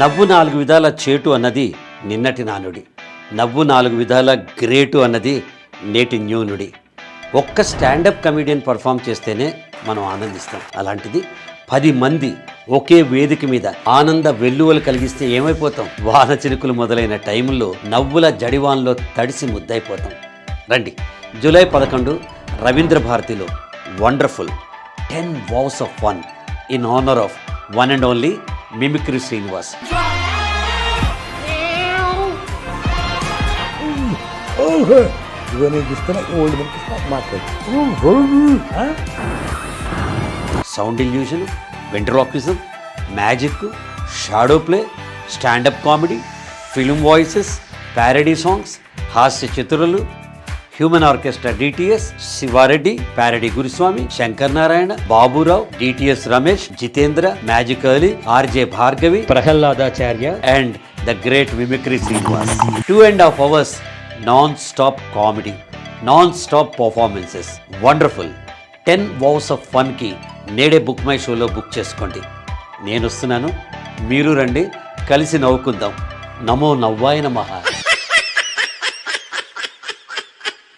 నవ్వు 4 విధాల చేటు అన్నది నిన్నటి నానుడి, నవ్వు 4 విధాల గ్రేటు అన్నది నేటి న్యూనుడి. ఒక్క స్టాండప్ కమెడియన్ పర్ఫామ్ చేస్తేనే మనం ఆనందిస్తాం. అలాంటిది 10 మంది ఒకే వేదిక మీద ఆనంద వెల్లువలు కలిగిస్తే ఏమైపోతాం? వాన చినుకులు మొదలైన టైంలో నవ్వుల జడివాన్లో తడిసి ముద్దైపోతాం. రండి, జూలై 11 రవీంద్ర భారతిలో wonderful 10 vows of fun in honor of one and only mimicry Srinivas. Sound illusion, ventriloquism, magic, shadow play, stand up comedy, film voices, parody songs, హాస్య చిత్రులు, human orchestra DTS, Siva Reddy, parody Guruswamy, Shankar Narayana, Baburao, DTS Ramesh, Jitendra, magic Ali, RJ Bhargavi, Prahladacharya and the great mimicry Srinivas. 2.5 hours non stop comedy, non stop performances, wonderful 10 vows of funకి నేడే book my షోలో book చేసుకోండి. నేను వస్తున్నాను, మీరు రండి, కలిసి నవ్వుకుందాం. నమో నవ్వాయ నమః.